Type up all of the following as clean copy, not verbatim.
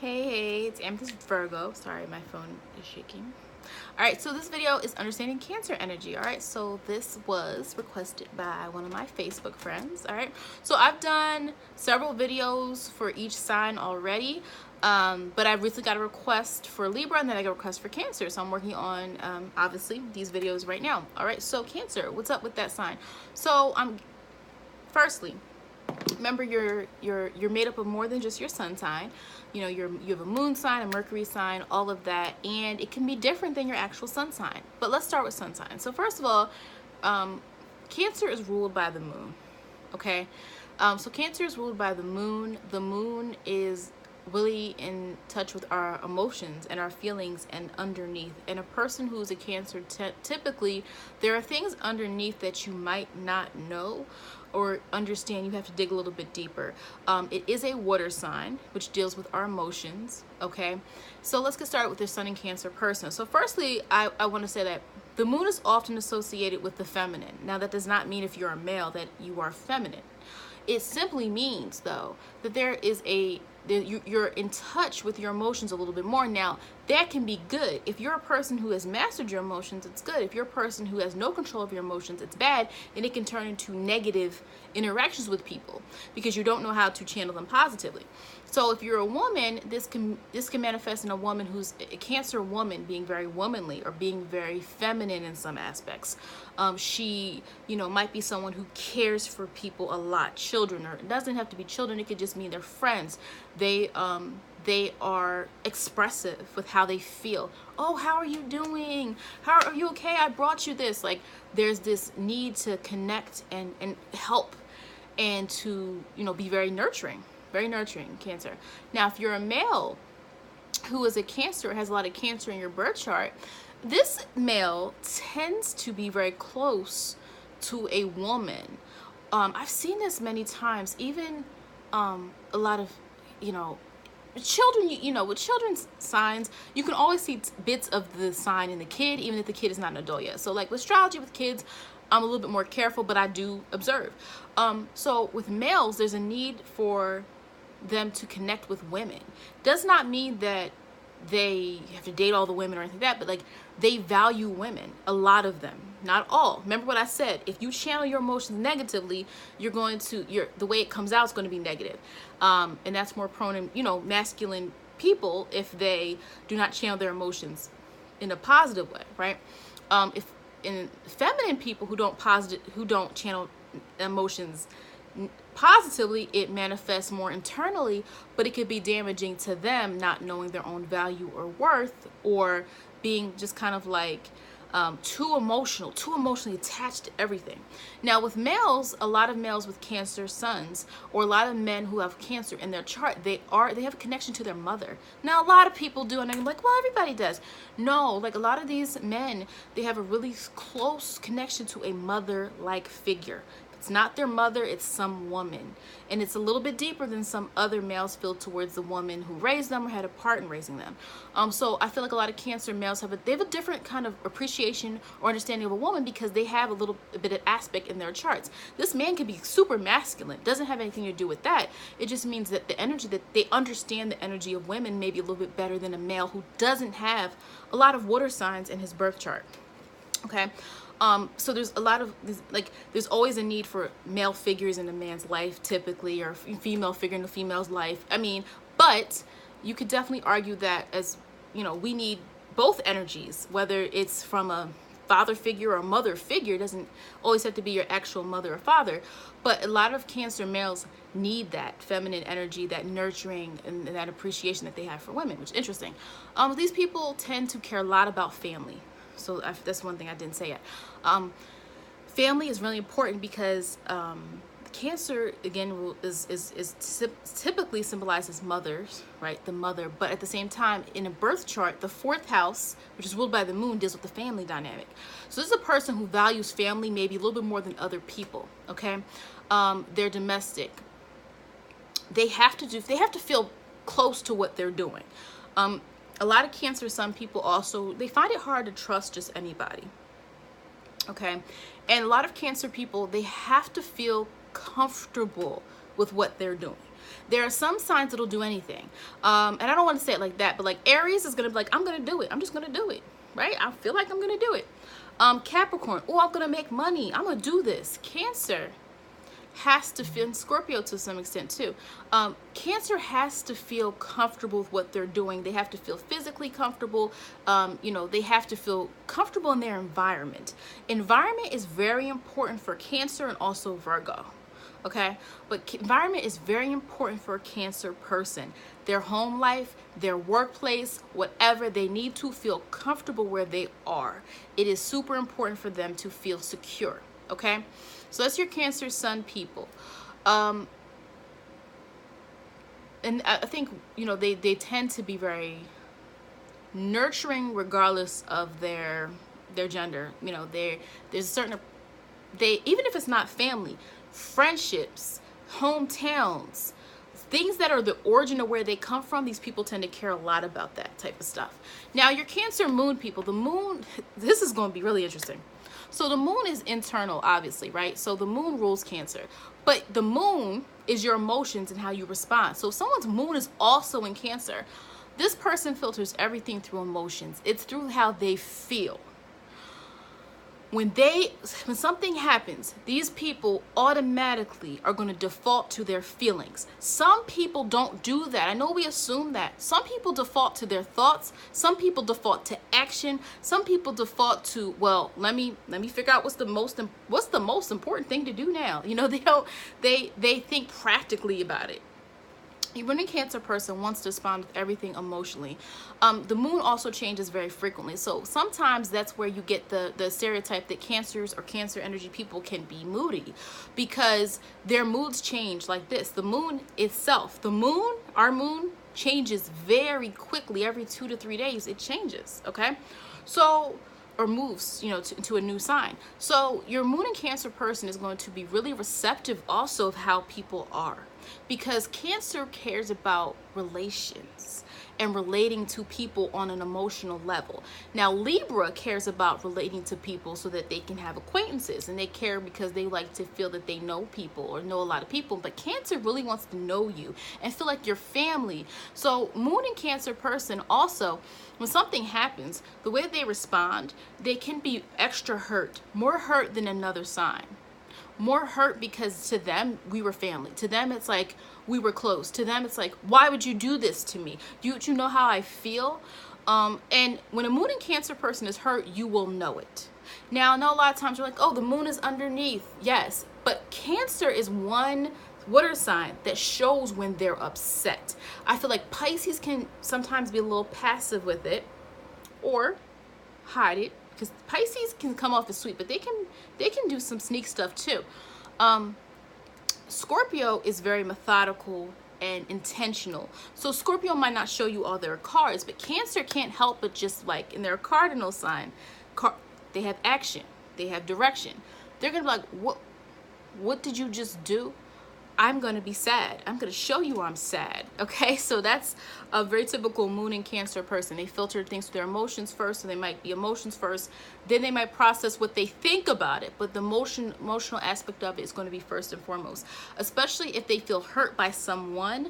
Hey, it's Amethyst Virgo. Sorry, my phone is shaking. All right, so this video is understanding Cancer energy. All right, so this was requested by one of my Facebook friends. All right, so I've done several videos for each sign already, but I recently got a request for Libra, and then I got a request for Cancer. So I'm working on obviously these videos right now. All right, so Cancer, what's up with that sign? So firstly, remember you're made up of more than just your sun sign. You know, you have a moon sign, a Mercury sign, all of that, and it can be different than your actual sun sign. But let's start with sun sign. So first of all, Cancer is ruled by the moon. Okay, so Cancer is ruled by the moon. The moon is really in touch with our emotions and our feelings and underneath. And a person who's a Cancer, typically there are things underneath that you might not know or understand. You have to dig a little bit deeper. It is a water sign, which deals with our emotions. Okay, so let's get started with this Sun and Cancer person. So firstly, I want to say that the moon is often associated with the feminine. Now, that does not mean if you're a male that you are feminine. It simply means, though, that you're in touch with your emotions a little bit more. Now, that can be good. If you're a person who has mastered your emotions, it's good. If you're a person who has no control of your emotions, it's bad, and it can turn into negative interactions with people because you don't know how to channel them positively. So if you're a woman, this can manifest in a woman who's a Cancer woman being very womanly or being very feminine in some aspects. She, might be someone who cares for people a lot, children, or it doesn't have to be children. It could just mean they're friends. They are expressive with how they feel. Oh, how are you doing? How are you okay? I brought you this. Like, there's this need to connect and help and to, be very nurturing, Cancer. Now, if you're a male who is a Cancer, has a lot of Cancer in your birth chart, this male tends to be very close to a woman. I've seen this many times, even a lot of, children, with children's signs, you can always see bits of the sign in the kid, even if the kid is not an adult yet. So like with astrology with kids, I'm a little bit more careful, but I do observe. So with males, there's a need for them to connect with women. Does not mean that they have to date all the women or anything like that, but like they value women, a lot of them, not all. Remember what I said, if you channel your emotions negatively, the way it comes out is going to be negative. And that's more prone in, masculine people if they do not channel their emotions in a positive way, right? If in feminine people who don't channel emotions positively, it manifests more internally, but it could be damaging to them not knowing their own value or worth, or being just kind of like too emotionally attached to everything. Now with males, a lot of males with Cancer suns, or a lot of men who have Cancer in their chart, they have a connection to their mother. Now a lot of people do, and I'm like, well, everybody does. No, like a lot of these men, they have a really close connection to a mother-like figure. It's not their mother, it's some woman. And it's a little bit deeper than some other males feel towards the woman who raised them or had a part in raising them. So I feel like a lot of Cancer males have a different kind of appreciation or understanding of a woman because they have a bit of aspect in their charts. This man can be super masculine. It doesn't have anything to do with that. It just means that the energy, that they understand the energy of women maybe a little bit better than a male who doesn't have a lot of water signs in his birth chart. Okay. So there's a lot of there's always a need for male figures in a man's life typically, or female figure in a female's life. But you could definitely argue that, as we need both energies, whether it's from a father figure or a mother figure. It doesn't always have to be your actual mother or father, but a lot of Cancer males need that feminine energy, that nurturing and that appreciation that they have for women, which is interesting. These people tend to care a lot about family. So that's one thing I didn't say yet. Family is really important because Cancer, again, is typically symbolizes mothers, right? The mother. But at the same time, in a birth chart, the 4th house, which is ruled by the moon, deals with the family dynamic. So this is a person who values family maybe a little bit more than other people, okay? They're domestic. They have to feel close to what they're doing. A lot of Cancer sun people also, they find it hard to trust just anybody. Okay. And a lot of Cancer people, they have to feel comfortable with what they're doing. There are some signs that'll do anything. And I don't want to say it like that, but like Aries is going to be like, I'm going to do it. I'm just going to do it, right? I feel like I'm going to do it. Capricorn, oh, I'm going to make money. I'm going to do this. Cancer has to feel, and Scorpio to some extent too. Cancer has to feel comfortable with what they're doing. They have to feel physically comfortable. You know, they have to feel comfortable in their environment. Environment is very important for Cancer and also Virgo. Okay, but environment is very important for a Cancer person. Their home life, their workplace, whatever, they need to feel comfortable where they are. It is super important for them to feel secure. Okay, so that's your Cancer Sun people. And I think, you know, they tend to be very nurturing regardless of their gender. You know, there's a certain, even if it's not family, friendships, hometowns, things that are the origin of where they come from, these people tend to care a lot about that type of stuff. Now, your Cancer moon people, the moon, this is going to be really interesting. So the moon is internal, obviously, right? So the moon rules Cancer, but the moon is your emotions and how you respond. So if someone's moon is also in Cancer, this person filters everything through emotions. It's through how they feel. When something happens, these people automatically are going to default to their feelings. Some people don't do that. I know we assume that. Some people default to their thoughts. Some people default to action. Some people default to, well, let me figure out what's the most important thing to do now. You know, they think practically about it. Even a Cancer person wants to respond with everything emotionally. The moon also changes very frequently. So sometimes that's where you get the stereotype that Cancers or Cancer energy people can be moody because their moods change like this. The moon itself, our moon changes very quickly. Every 2 to 3 days, it changes, okay? So, or moves, you know, to a new sign. So your moon and Cancer person is going to be really receptive also of how people are, because Cancer cares about relations and relating to people on an emotional level. Now Libra cares about relating to people so that they can have acquaintances, and they care because they like to feel that they know people or know a lot of people. But Cancer really wants to know you and feel like your family. So moon and Cancer person also, when something happens, the way they respond, they can be extra hurt, more hurt than another sign. More hurt because to them, we were family. To them, it's like we were close. To them, it's like, why would you do this to me? You know how I feel? And when a moon and Cancer person is hurt, you will know it. Now, I know a lot of times you're like, oh, the moon is underneath. Yes, but Cancer is one water sign that shows when they're upset. I feel like Pisces can sometimes be a little passive with it or hide it, because Pisces can come off as sweet, but they can do some sneak stuff too. Scorpio is very methodical and intentional. So Scorpio might not show you all their cards, but Cancer can't help but just like in their cardinal sign, they have action, they have direction. They're gonna be like, what did you just do? I'm going to be sad. I'm going to show you I'm sad. Okay, so that's a very typical moon and Cancer person. They filter things through their emotions first, so they might be emotions first. Then they might process what they think about it, but the emotional aspect of it is going to be first and foremost. Especially if they feel hurt by someone,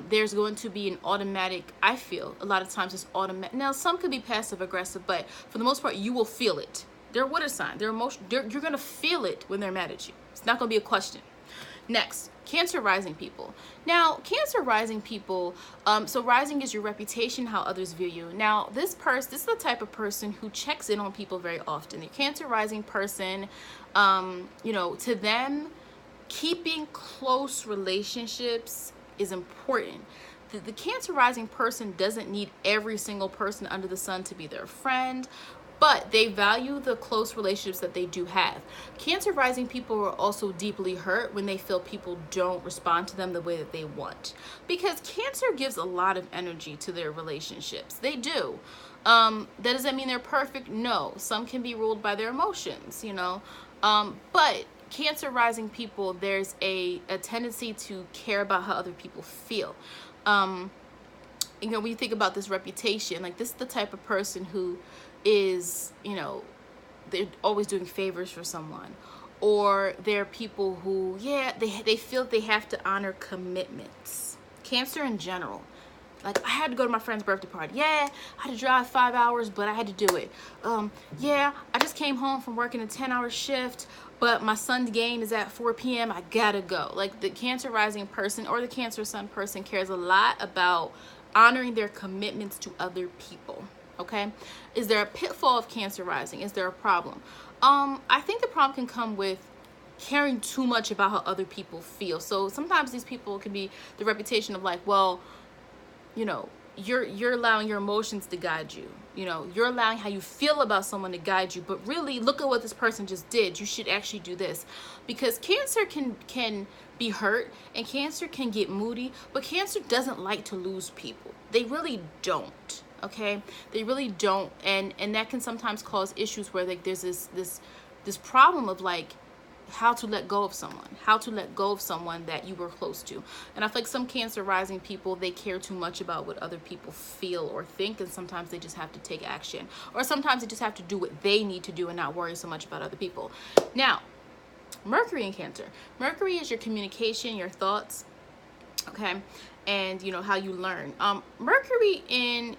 there's going to be an automatic, I feel, a lot of times it's automatic. Now, some could be passive aggressive, but for the most part, you will feel it. They're water sign. They're emotion. You're going to feel it when they're mad at you. It's not going to be a question. Next, Cancer rising people. Now, Cancer rising people, so rising is your reputation, how others view you. Now, this is the type of person who checks in on people very often. The Cancer rising person, you know, to them, keeping close relationships is important. The Cancer rising person doesn't need every single person under the sun to be their friend, but they value the close relationships that they do have. Cancer rising people are also deeply hurt when they feel people don't respond to them the way that they want, because Cancer gives a lot of energy to their relationships. They do. That doesn't mean they're perfect. No, some can be ruled by their emotions, you know, but Cancer rising people, there's a tendency to care about how other people feel. You know, when you think about this reputation, like this is the type of person who is, you know, they're always doing favors for someone, or they're people who, yeah, they feel they have to honor commitments. Cancer in general. Like, I had to go to my friend's birthday party. Yeah, I had to drive 5 hours, but I had to do it. Yeah, I just came home from working a 10-hour shift, but my son's game is at 4 p.m. I gotta go. Like, the Cancer rising person or the Cancer sun person cares a lot about honoring their commitments to other people. Okay? Is there a pitfall of Cancer rising? Is there a problem? I think the problem can come with caring too much about how other people feel. So sometimes these people can be the reputation of like, well, you know, you're allowing your emotions to guide you. You know, you're allowing how you feel about someone to guide you. But really, look at what this person just did. You should actually do this. Because Cancer can be hurt and Cancer can get moody, but Cancer doesn't like to lose people. They really don't. Okay, they really don't, and that can sometimes cause issues where like there's this problem of like how to let go of someone that you were close to. And I feel like some Cancer rising people, they care too much about what other people feel or think, and sometimes they just have to take action, or sometimes they just have to do what they need to do and not worry so much about other people. Now, Mercury in Cancer. Mercury is your communication, your thoughts, okay, and you know how you learn. Mercury in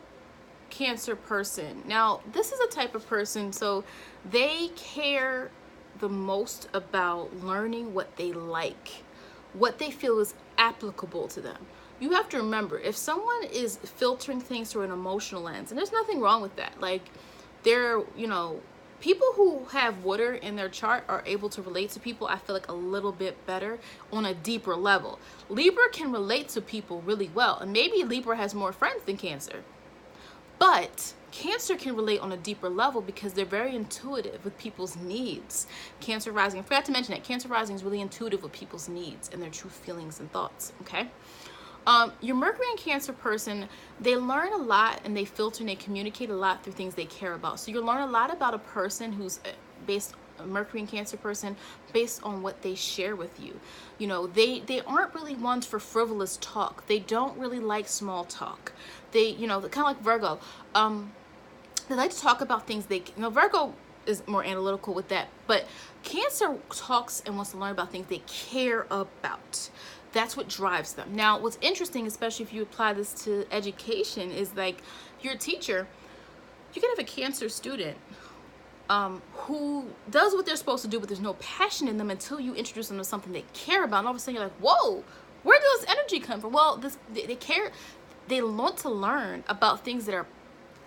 Cancer person. Now, this is a type of person, so they care the most about learning what they like, what they feel is applicable to them. You have to remember, if someone is filtering things through an emotional lens, and there's nothing wrong with that, like they're, you know, people who have water in their chart are able to relate to people, I feel like, a little bit better on a deeper level. Libra can relate to people really well, and maybe Libra has more friends than Cancer. But Cancer can relate on a deeper level because they're very intuitive with people's needs. Cancer rising, I forgot to mention that, Cancer rising is really intuitive with people's needs and their true feelings and thoughts, okay? Your Mercury and Cancer person, they learn a lot and they filter and they communicate a lot through things they care about. So you'll learn a lot about a person who's based, a Mercury and Cancer person, based on what they share with you. You know, they aren't really ones for frivolous talk. They don't really like small talk. They, you know, kind of like Virgo. They like to talk about things they, you know, Virgo is more analytical with that, but Cancer talks and wants to learn about things they care about. That's what drives them. Now, what's interesting, especially if you apply this to education, is like you're a teacher, you can have a Cancer student who does what they're supposed to do, but there's no passion in them until you introduce them to something they care about. And all of a sudden you're like, whoa, where does this energy come from? Well, they care, they want to learn about things that are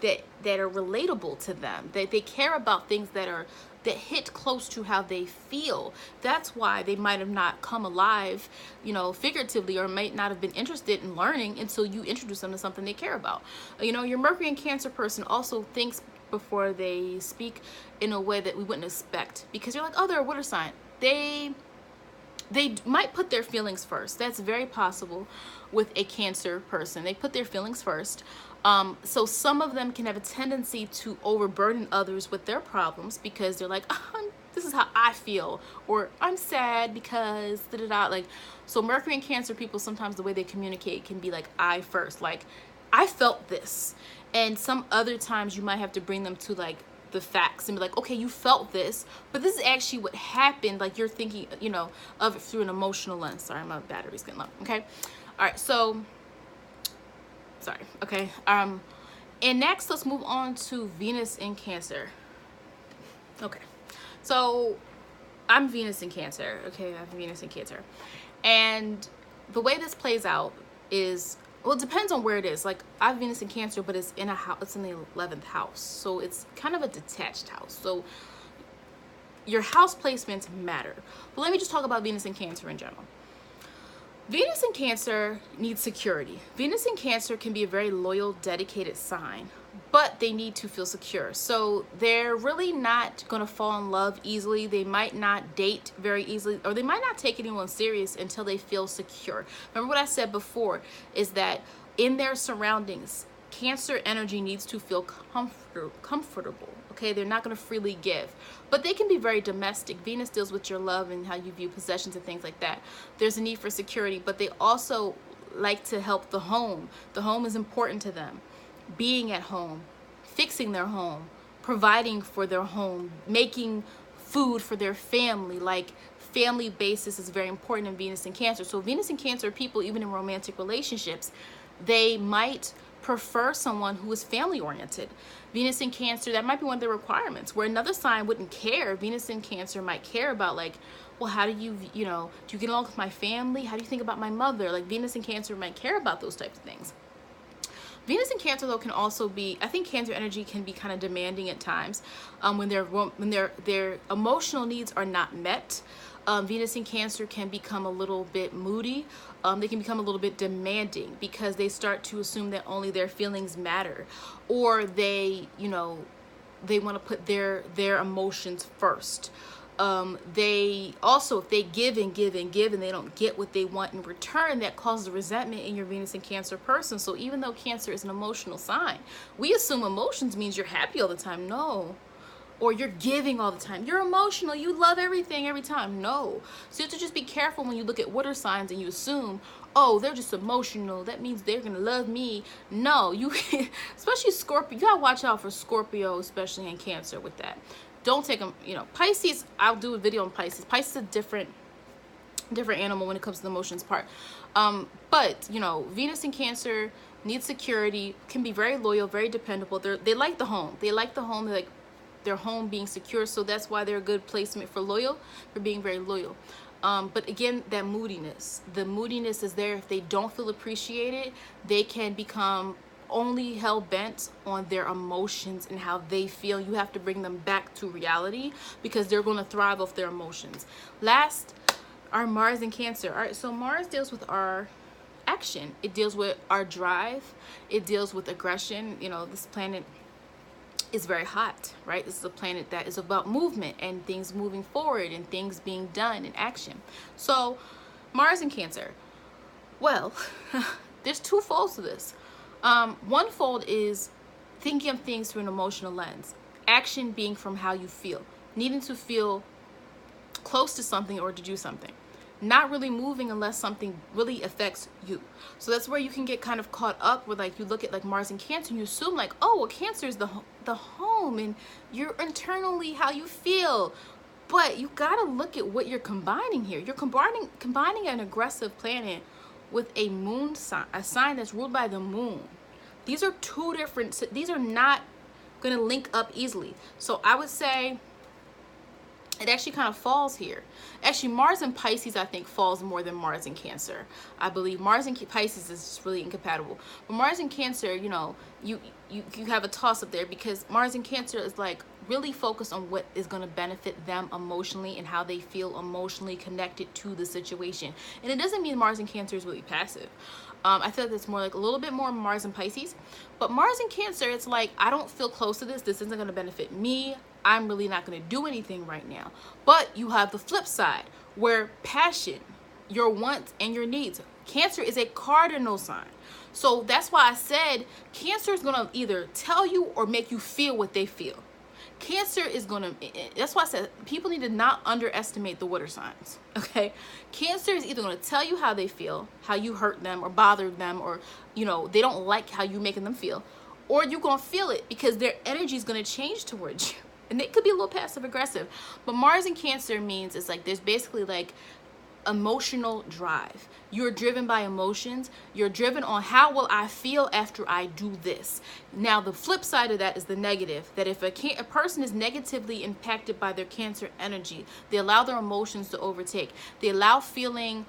relatable to them. They care about things that hit close to how they feel. That's why they might have not come alive, you know, figuratively, or might not have been interested in learning until you introduce them to something they care about. You know, your Mercury and Cancer person also thinks before they speak in a way that we wouldn't expect, because you're like, oh, they're a water sign. They might put their feelings first. That's very possible with a Cancer person. They put their feelings first. So some of them can have a tendency to overburden others with their problems because they're like, this is how I feel, or I'm sad because da-da-da. Like, so Mercury and Cancer people, sometimes the way they communicate can be like I first, like I felt this. And some other times you might have to bring them to like the facts and be like, okay, you felt this, but this is actually what happened. Like, you're thinking, you know, of it through an emotional lens. Sorry, my battery's getting low. Okay. All right. So, sorry. Okay. And next, let's move on to Venus in Cancer. Okay. So I'm Venus in Cancer. Okay. I have Venus in Cancer. And the way this plays out is, well, it depends on where it is. Like, I have Venus in Cancer, but it's in a house, it's in the 11th house. So it's kind of a detached house. So your house placements matter. But let me just talk about Venus in Cancer in general. Venus in Cancer needs security. Venus in Cancer can be a very loyal, dedicated sign, but they need to feel secure. So they're really not going to fall in love easily. They might not date very easily, or they might not take anyone serious until they feel secure. Remember what I said before, is that in their surroundings, Cancer energy needs to feel comfortable. Okay, they're not going to freely give, but they can be very domestic. Venus deals with your love and how you view possessions and things like that. There's a need for security, but they also like to help the home. The home is important to them. Being at home, fixing their home, providing for their home, making food for their family. Like family basis is very important in Venus and Cancer. So Venus and Cancer people, even in romantic relationships, they might prefer someone who is family oriented. Venus and Cancer, that might be one of their requirements, where another sign wouldn't care. Venus and Cancer might care about, like, well, how do you, do you get along with my family? How do you think about my mother? Like Venus and Cancer might care about those types of things. Venus and Cancer though can also be, I think Cancer energy can be kind of demanding at times when their emotional needs are not met. Venus and Cancer can become a little bit moody. They can become a little bit demanding because they start to assume that only their feelings matter, or they want to put their emotions first. They also, if they give and give and give and they don't get what they want in return, that causes resentment in your Venus and Cancer person. So even though Cancer is an emotional sign, we assume emotions means you're happy all the time. No. Or you're giving all the time. You're emotional. You love everything every time. No. So you have to just be careful when you look at water signs and you assume, oh, they're just emotional. That means they're going to love me. No, especially Scorpio. You got to watch out for Scorpio, especially in Cancer with that. Don't take them, Pisces, I'll do a video on Pisces. Pisces is a different animal when it comes to the emotions part. But, Venus and Cancer need security, can be very loyal, very dependable. They like the home. They like the home. They like their home being secure. So that's why they're a good placement for being very loyal. But again, that moodiness, the moodiness is there. If they don't feel appreciated, they can become only hell-bent on their emotions and how they feel. You have to bring them back to reality because they're going to thrive off their emotions. Last, our Mars and Cancer. All right, so Mars deals with our action. It deals with our drive. It deals with aggression. This planet is very hot, right? This is a planet that is about movement and things moving forward and things being done in action. So Mars and Cancer. Well, there's two folds to this. One fold is thinking of things through an emotional lens. Action being from how you feel. Needing to feel close to something or to do something. Not really moving unless something really affects you. So that's where you can get kind of caught up with, like, you look at like Mars and Cancer and you assume like, oh, well, Cancer is the home and you're internally how you feel. But you got to look at what you're combining here. You're combining an aggressive planet with a moon sign, a sign that's ruled by the moon. These are two different, these are not going to link up easily. So I would say it actually kind of falls here. Actually, Mars and Pisces, I think, falls more than Mars and Cancer. I believe Mars and Pisces is just really incompatible. But Mars and Cancer, you have a toss up there because Mars and Cancer is like really focused on what is going to benefit them emotionally and how they feel emotionally connected to the situation. And it doesn't mean Mars and Cancer is really passive. I feel like it's more like a little bit more Mars and Pisces. But Mars and Cancer, it's like, I don't feel close to this. This isn't going to benefit me. I'm really not going to do anything right now. But you have the flip side where passion, your wants and your needs. Cancer is a cardinal sign. So that's why I said Cancer is going to either tell you or make you feel what they feel. Cancer is going to, that's why I said people need to not underestimate the water signs, okay? Cancer is either going to tell you how they feel, how you hurt them or bothered them, or, they don't like how you're making them feel, or you're going to feel it because their energy is going to change towards you. And they could be a little passive aggressive. But Mars and Cancer means it's like there's basically like emotional drive. You're driven by emotions. You're driven on how will I feel after I do this. Now the flip side of that is the negative, that if a person is negatively impacted by their Cancer energy, they allow their emotions to overtake. They allow feeling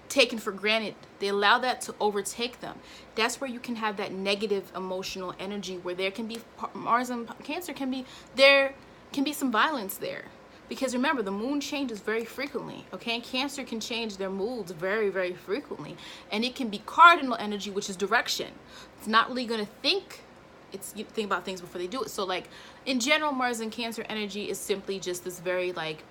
taken for granted. They allow that to overtake them. That's where you can have that negative emotional energy where there can be, Mars and Cancer can be, there can be some violence there. Because remember, the moon changes very frequently, okay? And Cancer can change their moods very, very frequently. And it can be cardinal energy, which is direction. It's not really going to think. It's, you think about things before they do it. So like, in general, Mars and Cancer energy is simply just this very like,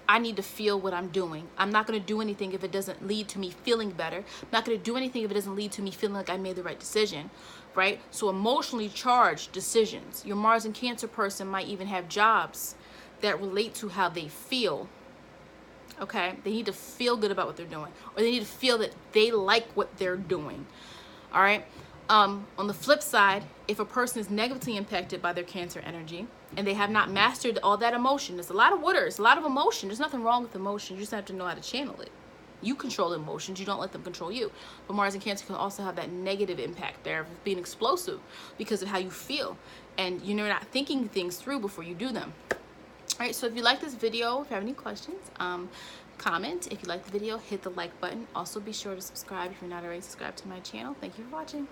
I need to feel what I'm doing. I'm not going to do anything if it doesn't lead to me feeling better. I'm not going to do anything if it doesn't lead to me feeling like I made the right decision, right? So emotionally charged decisions. Your Mars and Cancer person might even have jobs that relate to how they feel, okay? They need to feel good about what they're doing, or they need to feel that they like what they're doing, all right? On the flip side, if a person is negatively impacted by their Cancer energy and they have not mastered all that emotion, there's a lot of water, it's a lot of emotion. There's nothing wrong with emotion. You just have to know how to channel it. You control emotions, you don't let them control you. But Mars in Cancer can also have that negative impact there of being explosive because of how you feel. And you're not thinking things through before you do them. All right, so if you like this video, if you have any questions, comment. If you like the video, hit the like button. Also be sure to subscribe if you're not already subscribed to my channel. Thank you for watching.